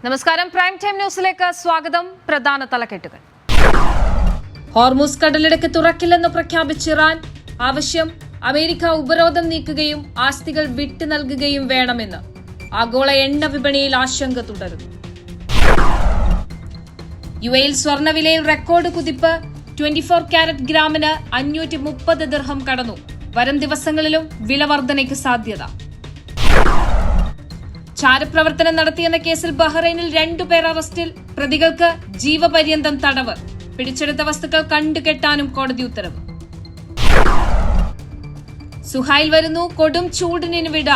നമസ്കാരം, prime time ന്യൂസിലേക്ക് സ്വാഗതം. പ്രധാന തലക്കെട്ടുകൾ. ഹോർമുസ് കടലിടുക്ക് തുറക്കില്ലെന്ന് പ്രഖ്യാപിച്ച ഇറാൻ. ആവശ്യം അമേരിക്ക ഉപരോധം നീക്കുകയും ആസ്തികൾ വിട്ടു നൽകുകയും വേണമെന്ന്. ആഗോള എണ്ണ വിപണിയിൽ ആശങ്ക തുടരുന്നു. യുഎയിൽ സ്വർണ്ണവിലയിൽ റെക്കോർഡ് കുതിപ്പ്. 24 കാരറ്റ് ഗ്രാമിന് 530 ദിർഹം കടന്നു. വരും ദിവസങ്ങളിലും വില വർധനയ്ക്ക് സാധ്യത. ചാരപ്രവർത്തനം നടത്തിയെന്ന കേസിൽ ബഹ്റൈനിൽ 2 പേർ അറസ്റ്റിൽ. പ്രതികൾക്ക് ജീവപര്യന്തം തടവ്. പിടിച്ചെടുത്ത വസ്തുക്കൾ കണ്ടുകെട്ടാനും കോടതി ഉത്തരവ്. സുഹൈൽ വരുന്നു. കൊടും ചൂടിന് വിട.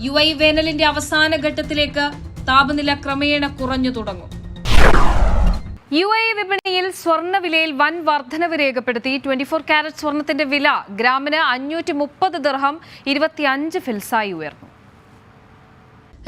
യുഎഇ വേനലിന്റെ അവസാന ഘട്ടത്തിലേക്ക്. താപനില ക്രമേണ കുറഞ്ഞു തുടങ്ങും. യുഎഇ വിപണിയിൽ സ്വർണ്ണവിലയിൽ വൻ വർധനവ് രേഖപ്പെടുത്തി. 24 കാരറ്റ് സ്വർണത്തിന്റെ വില ഗ്രാമിന് 530 ദിർഹം 25 ഫിൽസായി ഉയർന്നു.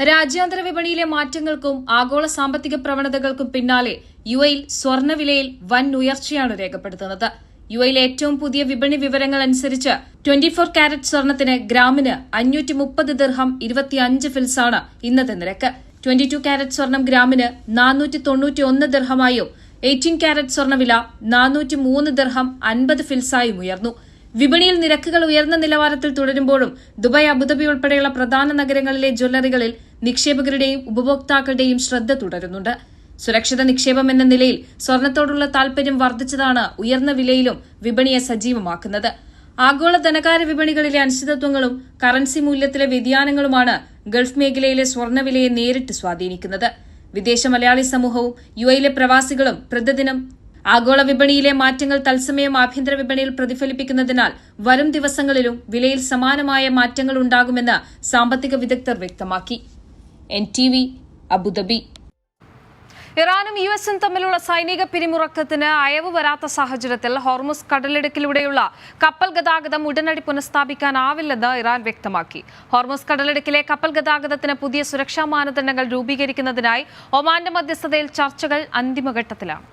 രാജ്യാന്തര വിപണിയിലെ മാറ്റങ്ങൾക്കും ആഗോള സാമ്പത്തിക പ്രവണതകൾക്കും പിന്നാലെ യുഎഇയിൽ സ്വർണ്ണവിലയിൽ വൻ ഉയർച്ചയാണ് രേഖപ്പെടുത്തുന്നത്. യുഎയിലെ ഏറ്റവും പുതിയ വിപണി വിവരങ്ങൾ അനുസരിച്ച് 24 കാരറ്റ് സ്വർണത്തിന് ഗ്രാമിന് 530 ദിർഹം 25 ഫിൽസാണ് ഇന്നത്തെ നിരക്ക്. 22 കാരറ്റ് സ്വർണം ഗ്രാമിന് 491 ദിർഹമായും 18 കാരറ്റ് സ്വർണ്ണവില 403 ദിർഹം 50 ഫിൽസായും ഉയർന്നു. വിപണിയിൽ നിരക്കുകൾ ഉയർന്ന നിലവാരത്തിൽ തുടരുമ്പോഴും ദുബായ്, അബുദാബി ഉൾപ്പെടെയുള്ള പ്രധാന നഗരങ്ങളിലെ ജ്വല്ലറികളിൽ നിക്ഷേപകരുടെയും ഉപഭോക്താക്കളുടെയും ശ്രദ്ധ തുടരുന്നുണ്ട്. സുരക്ഷിത നിക്ഷേപം എന്ന നിലയിൽ സ്വർണത്തോടുള്ള താൽപര്യം വർദ്ധിച്ചതാണ് ഉയർന്ന വിലയിലും വിപണിയെ സജീവമാക്കുന്നത്. ആഗോള ധനകാര്യ വിപണികളിലെ അനിശ്ചിതത്വങ്ങളും കറൻസി മൂല്യത്തിലെ വ്യതിയാനങ്ങളുമാണ് ഗൾഫ് മേഖലയിലെ സ്വർണ്ണവിലയെ നേരിട്ട് സ്വാധീനിക്കുന്നത്. വിദേശ മലയാളി സമൂഹവും യുഎയിലെ പ്രവാസികളും പ്രതിദിനം ആഗോള വിപണിയിലെ മാറ്റങ്ങൾ തത്സമയം ആഭ്യന്തര വിപണിയിൽ പ്രതിഫലിപ്പിക്കുന്നതിനാൽ വരും ദിവസങ്ങളിലും വിലയിൽ സമാനമായ മാറ്റങ്ങൾ ഉണ്ടാകുമെന്ന് സാമ്പത്തിക വിദഗ്ധർ വ്യക്തമാക്കി. NTV, Abu Dhabi. ഇറാനും യുഎസും തമ്മിലുള്ള സൈനിക പിരിമുറുക്കത്തിന് അയവ് വരാത്ത സാഹചര്യത്തിൽ ഹോർമുസ് കടലിടുക്കിലൂടെയുള്ള കപ്പൽ ഗതാഗതം ഉടനടി പുനഃസ്ഥാപിക്കാനാവില്ലെന്ന് ഇറാൻ വ്യക്തമാക്കി. ഹോർമുസ് കടലിടുക്കിലെ കപ്പൽ ഗതാഗതത്തിന് പുതിയ സുരക്ഷാ മാനദണ്ഡങ്ങൾ രൂപീകരിക്കുന്നതിനായി ഒമാന്റെ മധ്യസ്ഥതയിൽ ചർച്ചകൾ അന്തിമഘട്ടത്തിലാണ്.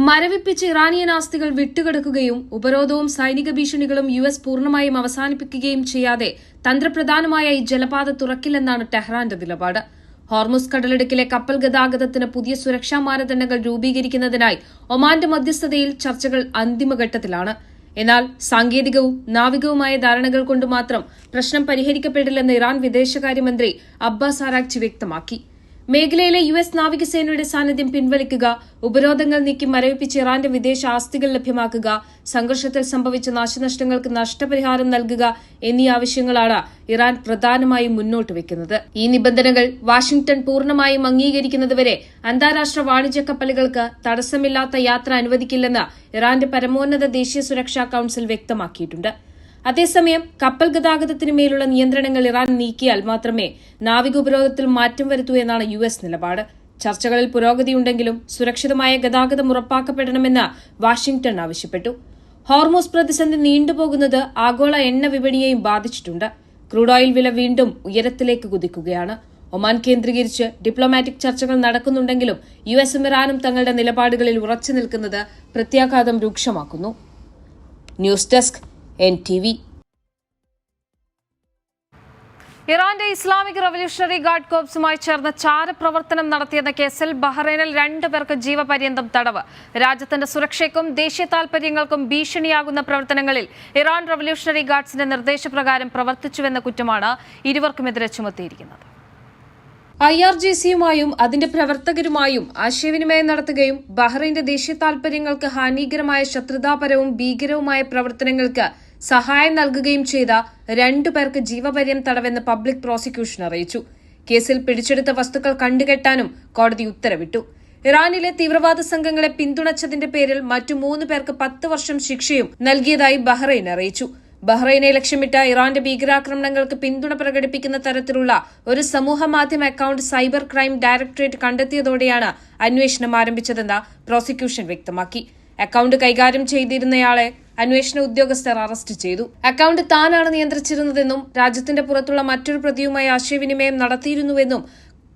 മരവിപ്പിച്ച് ഇറാനിയൻ ആസ്തികൾ വിട്ടുകിടക്കുകയും ഉപരോധവും സൈനിക ഭീഷണികളും യുഎസ് പൂർണ്ണമായും അവസാനിപ്പിക്കുകയും ചെയ്യാതെ തന്ത്രപ്രധാനമായ ഈ ജലപാത തുറക്കില്ലെന്നാണ് ടെഹ്റാന്റെ നിലപാട്. ഹോർമുസ് കടലിടുക്കിലെ കപ്പൽ ഗതാഗതത്തിന് പുതിയ സുരക്ഷാ മാനദണ്ഡങ്ങൾ രൂപീകരിക്കുന്നതിനായി ഒമാന്റെ മധ്യസ്ഥതയിൽ ചർച്ചകൾ അന്തിമഘട്ടത്തിലാണ്. എന്നാൽ സാങ്കേതികവും നാവികവുമായ ധാരണകൾ കൊണ്ട് മാത്രം പ്രശ്നം പരിഹരിക്കപ്പെടില്ലെന്ന് ഇറാൻ വിദേശകാര്യമന്ത്രി അബ്ബാസ് അറാഗ്ചി വ്യക്തമാക്കി. മേഖലയിലെ യുഎസ് നാവികസേനയുടെ സാന്നിധ്യം പിൻവലിക്കുക, ഉപരോധങ്ങൾ നീക്കി മരവിപ്പിച്ച് ഇറാന്റെ വിദേശ ആസ്തികൾ ലഭ്യമാക്കുക, സംഘർഷത്തിൽ സംഭവിച്ച നാശനഷ്ടങ്ങൾക്ക് നഷ്ടപരിഹാരം നൽകുക എന്നീ ആവശ്യങ്ങളാണ് ഇറാൻ പ്രധാനമായും മുന്നോട്ട് വയ്ക്കുന്നത്. ഈ നിബന്ധനകൾ വാഷിംഗ്ടൺ പൂർണ്ണമായും അംഗീകരിക്കുന്നതുവരെ അന്താരാഷ്ട്ര വാണിജ്യ കപ്പലുകൾക്ക് തടസ്സമില്ലാത്ത യാത്ര അനുവദിക്കില്ലെന്ന് ഇറാന്റെ പരമോന്നത ദേശീയ സുരക്ഷാ കൌൺസിൽ വ്യക്തമാക്കിയിട്ടുണ്ട്. അതേസമയം കപ്പൽ ഗതാഗതത്തിന് മേലുള്ള നിയന്ത്രണങ്ങൾ ഇറാൻ നീക്കിയാൽ മാത്രമേ നാവിക ഉപരോധത്തിൽ മാറ്റം വരുത്തൂ എന്നാണ് യുഎസ് നിലപാട്. ചർച്ചകളിൽ പുരോഗതിയുണ്ടെങ്കിലും സുരക്ഷിതമായ ഗതാഗതം ഉറപ്പാക്കപ്പെടണമെന്ന് വാഷിംഗ്ടൺ ആവശ്യപ്പെട്ടു. ഹോർമുസ് പ്രതിസന്ധി നീണ്ടുപോകുന്നത് ആഗോള എണ്ണ വിപണിയെയും ബാധിച്ചിട്ടുണ്ട്. ക്രൂഡ് ഓയിൽ വില വീണ്ടും ഉയരത്തിലേക്ക് കുതിക്കുകയാണ്. ഒമാൻ കേന്ദ്രീകരിച്ച് ഡിപ്ലോമാറ്റിക് ചർച്ചകൾ നടക്കുന്നുണ്ടെങ്കിലും യുഎസും ഇറാനും തങ്ങളുടെ നിലപാടുകളിൽ ഉറച്ചു നിൽക്കുന്നത് പ്രത്യാഘാതം രൂക്ഷമാക്കുന്നു. News desk, NTV. ഇറാന്റെ ഇസ്ലാമിക് റവല്യൂഷണറി ഗാർഡ് കോർപ്സുമായി ചേർന്ന് ചാരപ്രവർത്തനം നടത്തിയെന്ന കേസിൽ ബഹ്റൈനിൽ 2 പേർക്ക് ജീവപര്യന്തം തടവ്. രാജ്യത്തിന്റെ സുരക്ഷയ്ക്കും ദേശീയ താൽപര്യങ്ങൾക്കും ഭീഷണിയാകുന്ന പ്രവർത്തനങ്ങളിൽ ഇറാൻ റവല്യൂഷണറി ഗാർഡ്സിന്റെ നിർദ്ദേശപ്രകാരം പ്രവർത്തിച്ചുവെന്ന കുറ്റമാണ് ഇരുവർക്കുമെതിരെ ചുമത്തിയിരിക്കുന്നത്. IRGCയുമായും അതിന്റെ പ്രവർത്തകരുമായും ആശയവിനിമയം നടത്തുകയും ബഹ്റൈന്റെ ദേശീയ താൽപര്യങ്ങൾക്ക് ഹാനികരമായ ശത്രുതാപരവും ഭീകരവുമായ പ്രവർത്തനങ്ങൾക്ക് സഹായം നൽകുകയും ചെയ്ത 2 പേർക്ക് ജീവപര്യന്തം തടവെന്ന് പബ്ലിക് പ്രോസിക്യൂഷൻ അറിയിച്ചു. കേസിൽ പിടിച്ചെടുത്ത വസ്തുക്കൾ കണ്ടുകെട്ടാനും കോടതി ഉത്തരവിട്ടു. ഇറാനിലെ തീവ്രവാദ സംഘങ്ങളെ പിന്തുണച്ചതിന്റെ പേരിൽ മറ്റു 3 പേർക്ക് 10 വർഷം ശിക്ഷയും നൽകിയതായി ബഹ്റൈൻ അറിയിച്ചു. ബഹ്റൈനെ ലക്ഷ്യമിട്ട ഇറാന്റെ ഭീകരാക്രമണങ്ങൾക്ക് പിന്തുണ പ്രകടിപ്പിക്കുന്ന തരത്തിലുള്ള ഒരു സമൂഹ മാധ്യമ അക്കൌണ്ട് സൈബർ ക്രൈം ഡയറക്ടറേറ്റ് കണ്ടെത്തിയതോടെയാണ് അന്വേഷണം ആരംഭിച്ചതെന്ന് പ്രോസിക്യൂഷൻ വ്യക്തമാക്കി. അക്കൌണ്ട് കൈകാര്യം ചെയ്തിരുന്നയാളെ അന്വേഷണ ഉദ്യോഗസ്ഥർ അറസ്റ്റ് ചെയ്തു. അക്കൌണ്ട് താനാണ് നിയന്ത്രിച്ചിരുന്നതെന്നും രാജ്യത്തിന്റെ പുറത്തുള്ള മറ്റൊരു പ്രതിയുമായി ആശയവിനിമയം നടത്തിയിരുന്നുവെന്നും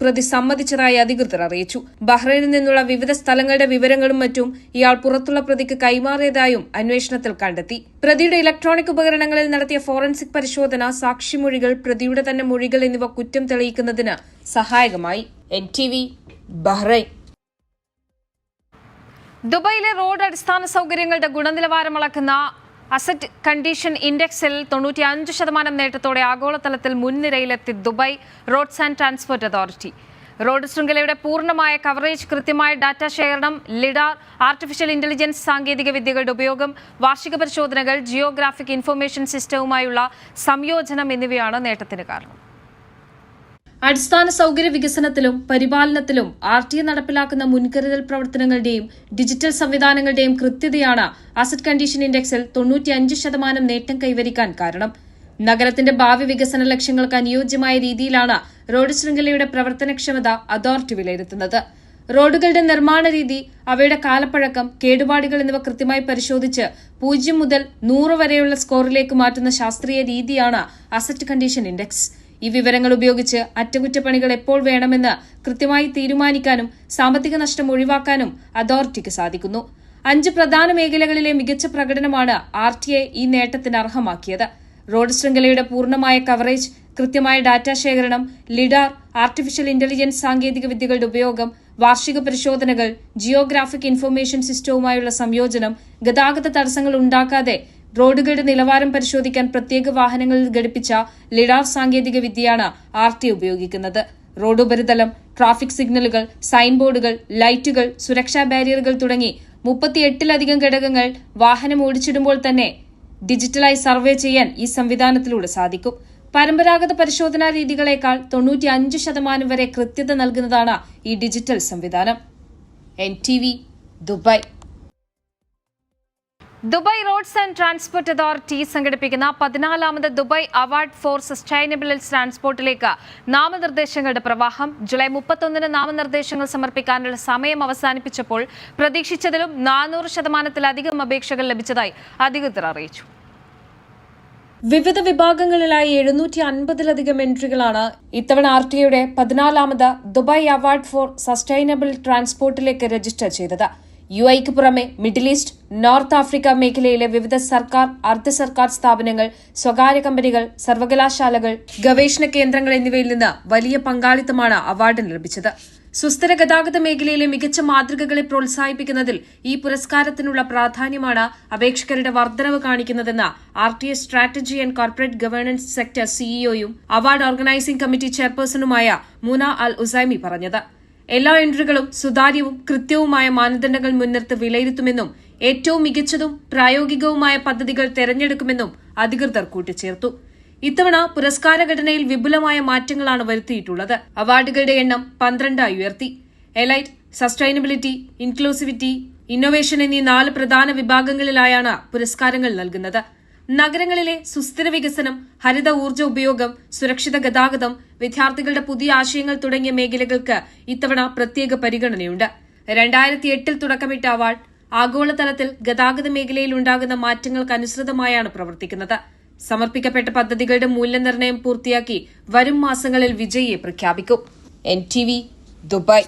പ്രതി സമ്മതിച്ചതായി അധികൃതർ അറിയിച്ചു. ബഹ്റൈനിൽ നിന്നുള്ള വിവിധ സ്ഥലങ്ങളുടെ വിവരങ്ങളും മറ്റും ഇയാൾ പുറത്തുള്ള പ്രതിക്ക് കൈമാറിയതായും അന്വേഷണത്തിൽ കണ്ടെത്തി. പ്രതിയുടെ ഇലക്ട്രോണിക് ഉപകരണങ്ങളിൽ നടത്തിയ ഫോറൻസിക് പരിശോധന, സാക്ഷിമൊഴികൾ, പ്രതിയുടെ തന്നെ മൊഴികൾ എന്നിവ കുറ്റം തെളിയിക്കുന്നതിന് സഹായകമായി. NTV, Bahrain. ദുബൈയിലെ റോഡ് അടിസ്ഥാന സൗകര്യങ്ങളുടെ ഗുണനിലവാരം അളക്കുന്ന അസറ്റ് കണ്ടീഷൻ ഇൻഡെക്സിൽ 95% നേട്ടത്തോടെ ആഗോളതലത്തിൽ മുൻനിരയിലെത്തി Dubai roads and transport authority. Road ശൃംഖലയുടെ പൂർണ്ണമായ കവറേജ്, കൃത്യമായ ഡാറ്റ ശേഖരണം, ലിഡാർ, ആർട്ടിഫിഷ്യൽ ഇന്റലിജൻസ് സാങ്കേതിക വിദ്യകളുടെ ഉപയോഗം, വാർഷിക പരിശോധനകൾ, ജിയോഗ്രാഫിക് ഇൻഫർമേഷൻ സിസ്റ്റവുമായുള്ള സംയോജനം എന്നിവയാണ് നേട്ടത്തിന് കാരണം. അടിസ്ഥാന സൗകര്യ വികസനത്തിലും പരിപാലനത്തിലും RTA നടപ്പിലാക്കുന്ന മുൻകരുതൽ പ്രവർത്തനങ്ങളുടെയും ഡിജിറ്റൽ സംവിധാനങ്ങളുടെയും കൃത്യതയാണ് അസറ്റ് കണ്ടീഷൻ ഇൻഡെക്സിൽ 95% നേട്ടം കൈവരിക്കാൻ കാരണം. നഗരത്തിന്റെ ഭാവി വികസന ലക്ഷ്യങ്ങൾക്ക് അനുയോജ്യമായ രീതിയിലാണ് റോഡ് ശൃംഖലയുടെ പ്രവർത്തനക്ഷമത അതോറിറ്റി വിലയിരുത്തുന്നത്. റോഡുകളുടെ നിർമ്മാണ രീതി, അവയുടെ കാലപ്പഴക്കം, കേടുപാടുകൾ എന്നിവ കൃത്യമായി പരിശോധിച്ച് 0 മുതൽ 100 വരെയുള്ള സ്കോറിലേക്ക് മാറ്റുന്ന ശാസ്ത്രീയ രീതിയാണ് അസറ്റ് കണ്ടീഷൻ ഇൻഡെക്സ്. ഈ വിവരങ്ങൾ ഉപയോഗിച്ച് അറ്റകുറ്റപ്പണികൾ എപ്പോൾ വേണമെന്ന് കൃത്യമായി തീരുമാനിക്കാനും സാമ്പത്തിക നഷ്ടം ഒഴിവാക്കാനും അതോറിറ്റിക്ക് സാധിക്കുന്നു. 5 പ്രധാന മേഖലകളിലെ മികച്ച പ്രകടനമാണ് RTA ഈ നേട്ടത്തിന് അർഹമാക്കിയത്. റോഡ് ശൃംഖലയുടെ പൂർണ്ണമായ കവറേജ്, കൃത്യമായ ഡാറ്റ ശേഖരണം, ലിഡാർ, ആർട്ടിഫിഷ്യൽ ഇന്റലിജൻസ് സാങ്കേതിക വിദ്യകളുടെ ഉപയോഗം, വാർഷിക പരിശോധനകൾ, ജിയോഗ്രാഫിക് ഇൻഫർമേഷൻ സിസ്റ്റവുമായുള്ള സംയോജനം, ഗതാഗത തടസ്സങ്ങൾ ഉണ്ടാക്കാതെ റോഡുകളുടെ നിലവാരം പരിശോധിക്കാൻ പ്രത്യേക വാഹനങ്ങളിൽ ഘടിപ്പിച്ച ലിഡാർ സാങ്കേതിക വിദ്യയാണ് RTA ഉപയോഗിക്കുന്നത്. റോഡ് ഉപരിതലം, ട്രാഫിക് സിഗ്നലുകൾ, സൈൻ ബോർഡുകൾ, ലൈറ്റുകൾ, സുരക്ഷാ ബാരിയറുകൾ തുടങ്ങി 38-ലധികം ഘടകങ്ങൾ വാഹനം ഓടിച്ചിടുമ്പോൾ തന്നെ ഡിജിറ്റലായി സർവേ ചെയ്യാൻ ഈ സംവിധാനത്തിലൂടെ സാധിക്കും. പരമ്പരാഗത പരിശോധനാ രീതികളേക്കാൾ 95% വരെ കൃത്യത നൽകുന്നതാണ് ഈ ഡിജിറ്റൽ സംവിധാനം. NTV, Dubai. Dubai roads and transport authority സംഘടിപ്പിക്കുന്ന 14ാമത് ദുബായ് അവാർഡ് ഫോർ സസ്റ്റൈനബിൾ ട്രാൻസ്പോർട്ടിലേക്ക് നാമനിർദ്ദേശങ്ങളുടെ പ്രവാഹം. ജൂലൈ 31-ന് നാമനിർദ്ദേശങ്ങൾ സമർപ്പിക്കാനുള്ള സമയം അവസാനിപ്പിച്ചപ്പോൾ പ്രതീക്ഷിച്ചതിലും 400%-ലധികം അപേക്ഷകൾ ലഭിച്ചതായി അധികൃതർ അറിയിച്ചു. വിവിധ വിഭാഗങ്ങളിലായി 750-ലധികം എൻട്രികളാണ് ഇത്തവണ RTAയുടെ 14ാമത് ദുബായ് അവാർഡ് ഫോർ സസ്റ്റൈനബിൾ ട്രാൻസ്പോർട്ടിലേക്ക് രജിസ്റ്റർ ചെയ്തത്. UAEക്ക് പുറമെ മിഡിൽ ഈസ്റ്റ്, നോർത്ത് ആഫ്രിക്ക മേഖലയിലെ വിവിധ സർക്കാർ, അർദ്ധ സർക്കാർ സ്ഥാപനങ്ങൾ, സ്വകാര്യ കമ്പനികൾ, സർവകലാശാലകൾ, ഗവേഷണ കേന്ദ്രങ്ങൾ എന്നിവയിൽ നിന്ന് വലിയ പങ്കാളിത്തമാണ് അവാർഡിന് ലഭിച്ചത്. സുസ്ഥിര ഗതാഗത മേഖലയിലെ മികച്ച മാതൃകകളെ പ്രോത്സാഹിപ്പിക്കുന്നതിൽ ഈ പുരസ്കാരത്തിനുള്ള പ്രാധാന്യമാണ് അപേക്ഷകരുടെ വർധനവ് കാണിക്കുന്നതെന്ന് RTA strategy and corporate governance sector CEOയും അവാർഡ് ഓർഗനൈസിംഗ് കമ്മിറ്റി ചെയർപേഴ്സണുമായ മൂന അൽ ഉസൈമി പറഞ്ഞത്. എല്ലാ എൻട്രികളും സുതാര്യവും കൃത്യവുമായ മാനദണ്ഡങ്ങൾ മുൻനിർത്തി വിലയിരുത്തുമെന്നും ഏറ്റവും മികച്ചതും പ്രായോഗികവുമായ പദ്ധതികൾ തെരഞ്ഞെടുക്കുമെന്നും അധികൃതർ കൂട്ടിച്ചേർത്തു. ഇത്തവണ പുരസ്കാര ഘടനയിൽ വിപുലമായ മാറ്റങ്ങളാണ് വരുത്തിയിട്ടുള്ളത്. അവാർഡുകളുടെ എണ്ണം 12 ഉയർത്തി. എലൈറ്റ്, സസ്റ്റൈനബിലിറ്റി, ഇൻക്ലൂസിവിറ്റി, ഇന്നൊവേഷൻ എന്നീ 4 പ്രധാന വിഭാഗങ്ങളിലായാണ് പുരസ്കാരങ്ങൾ നൽകുന്നത്. നഗരങ്ങളിലെ സുസ്ഥിര വികസനം, ഹരിത ഊർജ്ജ ഉപയോഗം, സുരക്ഷിത ഗതാഗതം, വിദ്യാർത്ഥികളുടെ പുതിയ ആശയങ്ങൾ തുടങ്ങിയ മേഖലകൾക്ക് ഇത്തവണ പ്രത്യേക പരിഗണനയുണ്ട്. 2008-ൽ തുടക്കമിട്ട അവാർഡ് ആഗോളതലത്തിൽ ഗതാഗത മേഖലയിൽ ഉണ്ടാകുന്ന മാറ്റങ്ങൾക്കനുസൃതമായാണ് പ്രവർത്തിക്കുന്നത്. സമർപ്പിക്കപ്പെട്ട പദ്ധതികളുടെ മൂല്യനിർണ്ണയം പൂർത്തിയാക്കി വരും മാസങ്ങളിൽ വിജയിയെ പ്രഖ്യാപിക്കും. NTV, Dubai.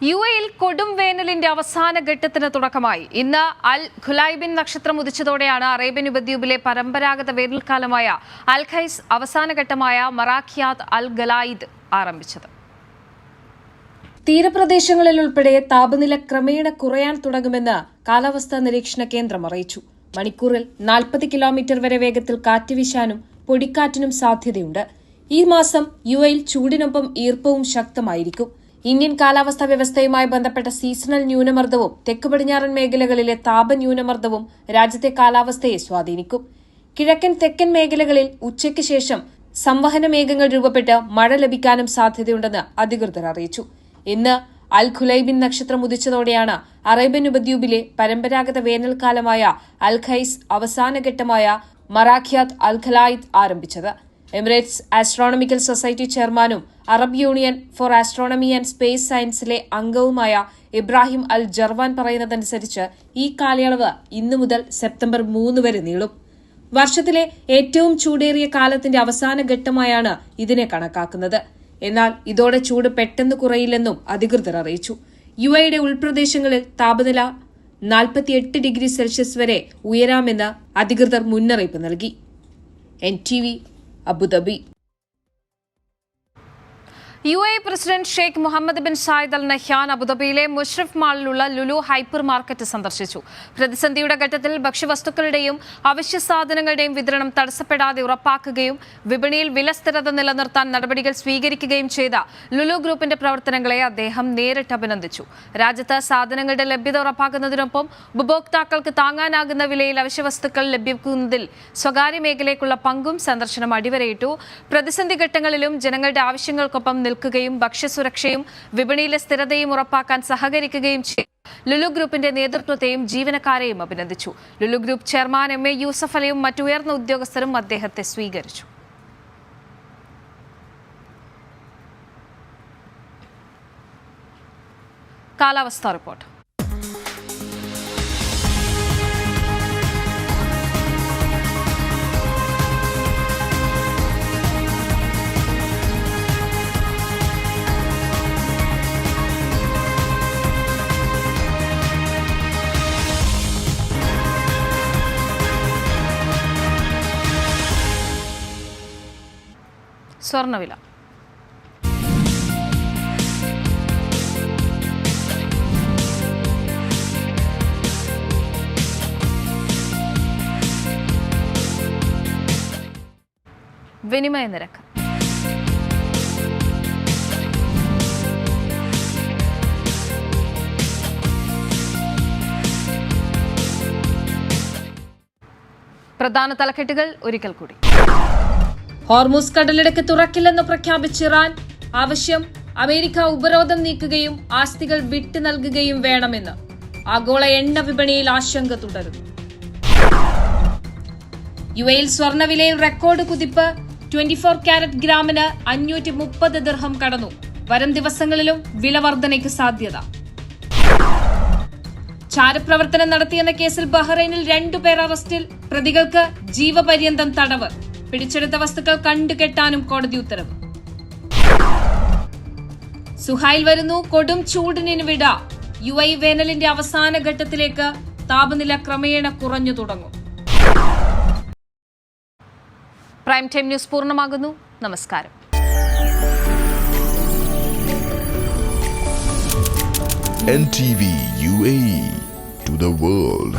UAEയിൽ കൊടും വേനലിന്റെ അവസാന ഘട്ടത്തിന് തുടക്കമായി. ഇന്ന് അൽ ഖുലൈബിൻ നക്ഷത്രം ഉദിച്ചതോടെയാണ് അറേബ്യൻ ഉപദ്വീപിലെ പരമ്പരാഗത വേനൽക്കാലമായ അൽ ഖൈസ് അവസാനഘട്ടമായ മറാഖിയാത്ത് അൽ ഗലായിദ് ആരംഭിച്ചത്. തീരപ്രദേശങ്ങളിൽ ഉൾപ്പെടെ താപനില ക്രമേണ കുറയാൻ തുടങ്ങുമെന്ന് കാലാവസ്ഥാ നിരീക്ഷണ കേന്ദ്രം അറിയിച്ചു. മണിക്കൂറിൽ 40 കിലോമീറ്റർ വരെ വേഗത്തിൽ കാറ്റ് വീശാനും പൊടിക്കാറ്റിനും സാധ്യതയുണ്ട്. ഈ മാസം UAEയിൽ ചൂടിനൊപ്പം ഈർപ്പവും ശക്തമായിരിക്കും. ഇന്ത്യൻ കാലാവസ്ഥാ വ്യവസ്ഥയുമായി ബന്ധപ്പെട്ട സീസണൽ ന്യൂനമർദ്ദവും തെക്ക് പടിഞ്ഞാറൻ മേഖലകളിലെ താപന്യൂനമർദ്ദവും രാജ്യത്തെ കാലാവസ്ഥയെ സ്വാധീനിക്കും. കിഴക്കൻ തെക്കൻ മേഖലകളിൽ ഉച്ചയ്ക്ക് ശേഷം സംവഹന മേഘങ്ങൾ രൂപപ്പെട്ട് മഴ ലഭിക്കാനും സാധ്യതയുണ്ടെന്ന് അധികൃതർ അറിയിച്ചു. ഇന്ന് അൽ ഖുലൈബിൻ നക്ഷത്രം ഉദിച്ചതോടെയാണ് അറേബ്യൻ ഉപദ്വീപിലെ പരമ്പരാഗത വേനൽക്കാലമായ അൽ ഖൈസ് അവസാനഘട്ടമായ മറാഖിയാത്ത് അൽ ഖലായിദ് ആരംഭിച്ചത്. എമിറേറ്റ്സ് ആസ്ട്രോണമിക്കൽ സൊസൈറ്റി ചെയർമാനും Arab union for astronomy and space സയൻസിലെ അംഗവുമായ ഇബ്രാഹിം അൽ ജർവാൻ പറയുന്നതനുസരിച്ച് ഈ കാലയളവ് ഇന്നു മുതൽ സെപ്റ്റംബർ 3 വരെ നീളും. വർഷത്തിലെ ഏറ്റവും ചൂടേറിയ കാലത്തിന്റെ അവസാന ഘട്ടമായാണ് ഇതിനെ കണക്കാക്കുന്നത്. എന്നാൽ ഇതോടെ ചൂട് പെട്ടെന്ന് കുറയില്ലെന്നും അധികൃതർ അറിയിച്ചു. UAEയുടെ ഉൾപ്രദേശങ്ങളിൽ താപനില 48 ഡിഗ്രി സെൽഷ്യസ് വരെ ഉയരാമെന്ന് അധികൃതർ മുന്നറിയിപ്പ് നൽകി. NTV, Abu Dhabi. UAE president Sheikh Mohamed bin Zayed Al Nahyan അബുദാബിയിലെ മുഷ്റഫ് മാളിലുള്ള ലുലു ഹൈപ്പർ മാർക്കറ്റ് സന്ദർശിച്ചു. പ്രതിസന്ധിയുടെ ഘട്ടത്തിൽ ഭക്ഷ്യവസ്തുക്കളുടെയും അവശ്യ സാധനങ്ങളുടെയും വിതരണം തടസ്സപ്പെടാതെ ഉറപ്പാക്കുകയും വിപണിയിൽ വിലസ്ഥിരത നിലനിർത്താൻ നടപടികൾ സ്വീകരിക്കുകയും ചെയ്ത ലുലു ഗ്രൂപ്പിന്റെ പ്രവർത്തനങ്ങളെ അദ്ദേഹം നേരിട്ട് അഭിനന്ദിച്ചു. രാജ്യത്ത് സാധനങ്ങളുടെ ലഭ്യത ഉറപ്പാക്കുന്നതിനൊപ്പം ഉപഭോക്താക്കൾക്ക് താങ്ങാനാകുന്ന വിലയിൽ അവശ്യവസ്തുക്കൾ ലഭ്യമാക്കുന്നതിൽ സ്വകാര്യ മേഖലയ്ക്കുള്ള പങ്കും സന്ദർശനം അടിവരയിട്ടു. പ്രതിസന്ധി ഘട്ടങ്ങളിലും ജനങ്ങളുടെ ആവശ്യങ്ങൾക്കൊപ്പം നിൽക്കുകയും ഭക്ഷ്യസുരക്ഷയും വിപണിയിലെ സ്ഥിരതയും ഉറപ്പാക്കാൻ സഹകരിക്കുകയും ചെയ്തു. ലുലു ഗ്രൂപ്പിന്റെ നേതൃത്വത്തെയും ജീവനക്കാരെയും അഭിനന്ദിച്ചു. Lulu group chairman MA Yusuf അലിയും മറ്റുയർന്ന ഉദ്യോഗസ്ഥരും അദ്ദേഹത്തെ സ്വീകരിച്ചു. കാലാവസ്ഥാ റിപ്പോർട്ട്. സ്വർണ്ണവില. വിനിമയ നിരക്ക്. പ്രധാന തലക്കെട്ടുകൾ ഒരിക്കൽ കൂടി. ഹോർമുസ് കടലിടുക്ക് തുറക്കില്ലെന്ന് പ്രഖ്യാപിച്ച ഇറാൻ. ആവശ്യം അമേരിക്ക ഉപരോധം നീക്കുകയും ആസ്തികൾ വിട്ടു നൽകുകയും വേണമെന്ന്. ആഗോള എണ്ണ വിപണിയിൽ ആശങ്ക തുടരുന്നു. UAEയിൽ സ്വർണ്ണവിലയിൽ റെക്കോർഡ് കുതിപ്പ്. 24 കാരറ്റ് ഗ്രാമിന് 530 ദിർഹം കടന്നു. വരും ദിവസങ്ങളിലും വില വർധനയ്ക്ക് സാധ്യത. ചാരപ്രവർത്തനം നടത്തിയെന്ന കേസിൽ ബഹ്റൈനിൽ 2 പേർ അറസ്റ്റിൽ. പ്രതികൾക്ക് ജീവപര്യന്തം തടവ്. പിടിച്ചെടുത്ത വസ്തുക്കൾ കണ്ടുകെട്ടാനും കോടതി ഉത്തരവ്. സുഹൈൽ വരുന്നു. കൊടും ചൂടിന് വിട. UAE വേനലിന്റെ അവസാന ഘട്ടത്തിലേക്ക്. താപനില ക്രമേണ കുറഞ്ഞു തുടങ്ങും. പ്രൈം ടൈം ന്യൂസ് പൂർണ്ണമാകുന്നു. നമസ്കാരം. NTV UAE to the world.